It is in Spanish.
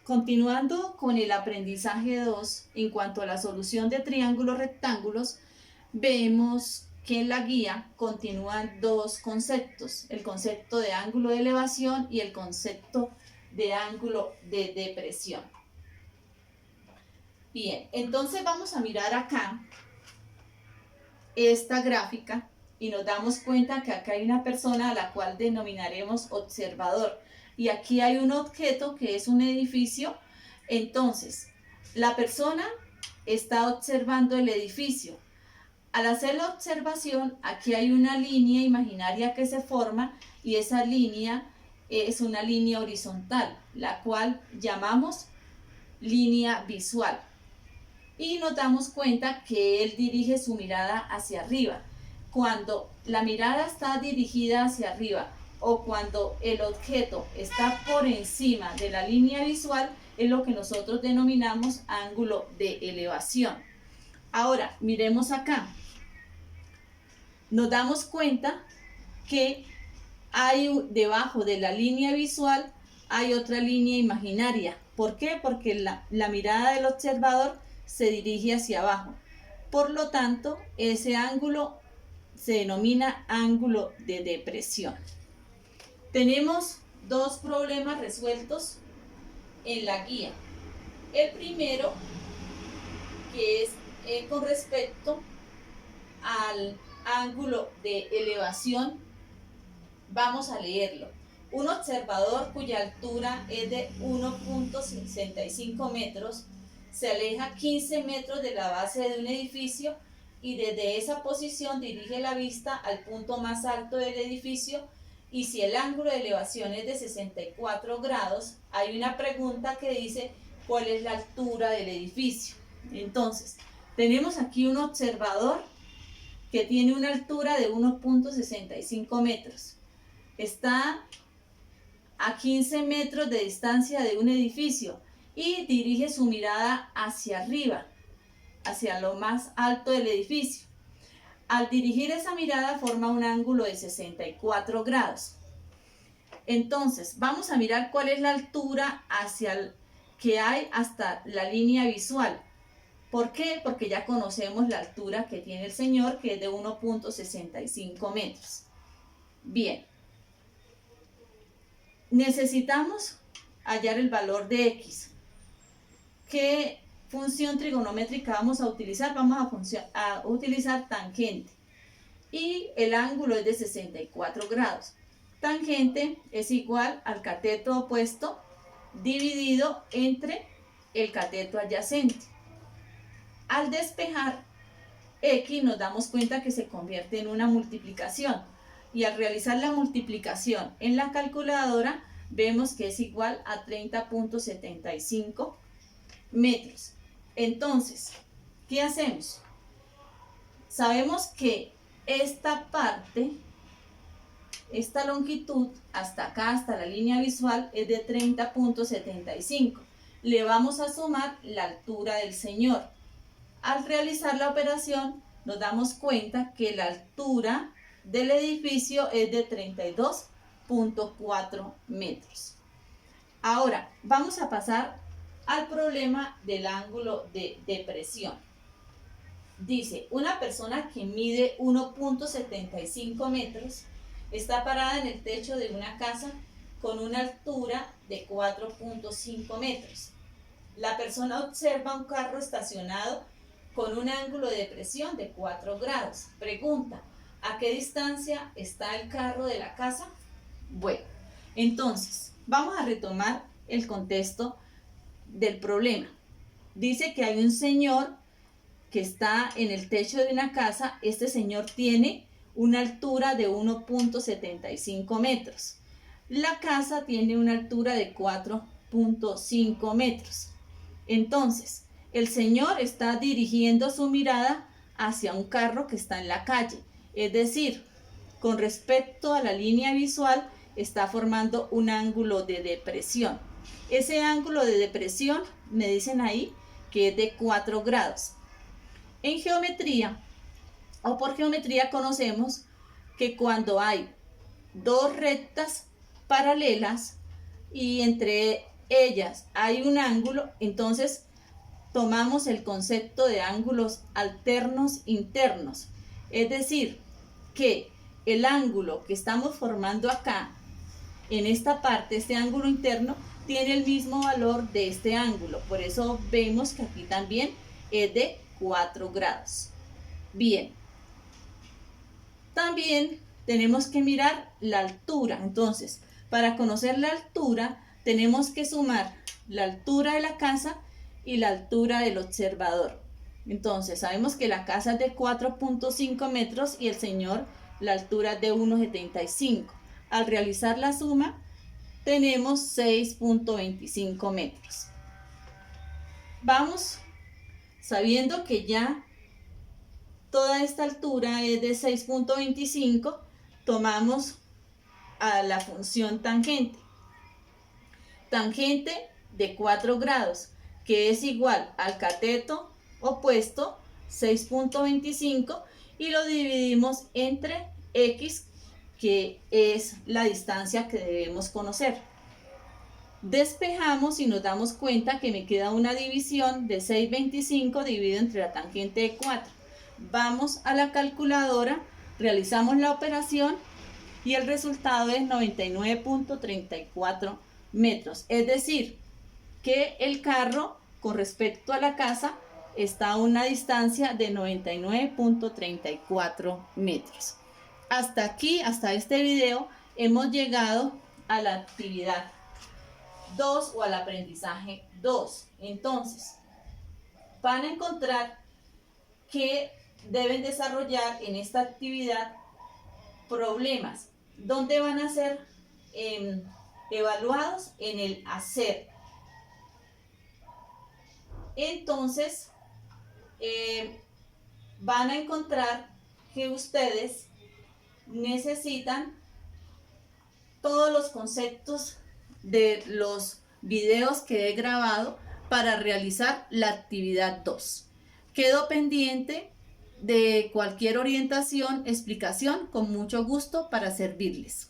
Continuando con el aprendizaje 2, en cuanto a la solución de triángulos rectángulos, vemos que en la guía continúan dos conceptos, el concepto de ángulo de elevación y el concepto de ángulo de depresión. Bien, entonces vamos a mirar acá esta gráfica y nos damos cuenta que acá hay una persona a la cual denominaremos observador y aquí hay un objeto que es un edificio. Entonces la persona está observando el edificio. Al hacer la observación, aquí hay una línea imaginaria que se forma y esa línea es una línea horizontal, la cual llamamos línea visual. Y nos damos cuenta que él dirige su mirada hacia arriba. Cuando la mirada está dirigida hacia arriba o cuando el objeto está por encima de la línea visual, es lo que nosotros denominamos ángulo de elevación. Ahora, miremos acá. Nos damos cuenta que hay debajo de la línea visual hay otra línea imaginaria. ¿Por qué? Porque la mirada del observador se dirige hacia abajo. Por lo tanto, ese ángulo se denomina ángulo de depresión. Tenemos dos problemas resueltos en la guía. El primero, que es con respecto al ángulo de elevación, vamos a leerlo. Un observador cuya altura es de 1.65 metros se aleja 15 metros de la base de un edificio y desde esa posición dirige la vista al punto más alto del edificio, y si el ángulo de elevación es de 64 grados, hay una pregunta que dice ¿cuál es la altura del edificio? Entonces, tenemos aquí un observador que tiene una altura de 1.65 metros. Está a 15 metros de distancia de un edificio y dirige su mirada hacia arriba, hacia lo más alto del edificio. Al dirigir esa mirada forma un ángulo de 64 grados. Entonces, vamos a mirar cuál es la altura que hay hasta la línea visual. ¿Por qué? Porque ya conocemos la altura que tiene el señor, que es de 1.65 metros. Bien. Necesitamos hallar el valor de x. ¿Qué función trigonométrica vamos a utilizar? Vamos a utilizar tangente. Y el ángulo es de 64 grados. Tangente es igual al cateto opuesto dividido entre el cateto adyacente. Al despejar x nos damos cuenta que se convierte en una multiplicación. Y al realizar la multiplicación en la calculadora vemos que es igual a 30.75 metros. Entonces, ¿qué hacemos? Sabemos que esta parte, esta longitud hasta acá, hasta la línea visual, es de 30.75. Le vamos a sumar la altura del señor. Al realizar la operación nos damos cuenta que la altura del edificio es de 32.4 metros. Ahora vamos a pasar al problema del ángulo de depresión. Dice, una persona que mide 1.75 metros está parada en el techo de una casa con una altura de 4.5 metros. La persona observa un carro estacionado con un ángulo de depresión de 4 grados. Pregunta, ¿a qué distancia está el carro de la casa? Bueno, entonces, vamos a retomar el contexto del problema. Dice que hay un señor que está en el techo de una casa. Este señor tiene una altura de 1.75 metros. La casa tiene una altura de 4.5 metros. Entonces, el señor está dirigiendo su mirada hacia un carro que está en la calle. Es decir, con respecto a la línea visual, está formando un ángulo de depresión. Ese ángulo de depresión me dicen ahí que es de 4 grados. En geometría o por geometría conocemos que cuando hay dos rectas paralelas y entre ellas hay un ángulo, entonces tomamos el concepto de ángulos alternos internos. Es decir, que el ángulo que estamos formando acá, en esta parte, este ángulo interno, tiene el mismo valor de este ángulo. Por eso vemos que aquí también es de 4 grados. Bien. También tenemos que mirar la altura. Entonces, para conocer la altura, tenemos que sumar la altura de la casa y la altura del observador. Entonces, sabemos que la casa es de 4.5 metros y el señor la altura es de 1,75. Al realizar la suma, tenemos 6.25 metros. Vamos sabiendo que ya toda esta altura es de 6.25, tomamos a la función tangente. Tangente de 4 grados, que es igual al cateto opuesto, 6.25, y lo dividimos entre x, que es la distancia que debemos conocer. Despejamos y nos damos cuenta que me queda una división de 6.25 dividido entre la tangente de 4. Vamos a la calculadora, realizamos la operación y el resultado es 99.34 metros. Es decir, que el carro con respecto a la casa está a una distancia de 99.34 metros. Hasta aquí, hasta este video, hemos llegado a la actividad 2 o al aprendizaje 2. Entonces, van a encontrar que deben desarrollar en esta actividad problemas donde van a ser evaluados en el hacer. Entonces, van a encontrar que ustedes necesitan todos los conceptos de los videos que he grabado para realizar la actividad 2. Quedo pendiente de cualquier orientación, explicación, con mucho gusto para servirles.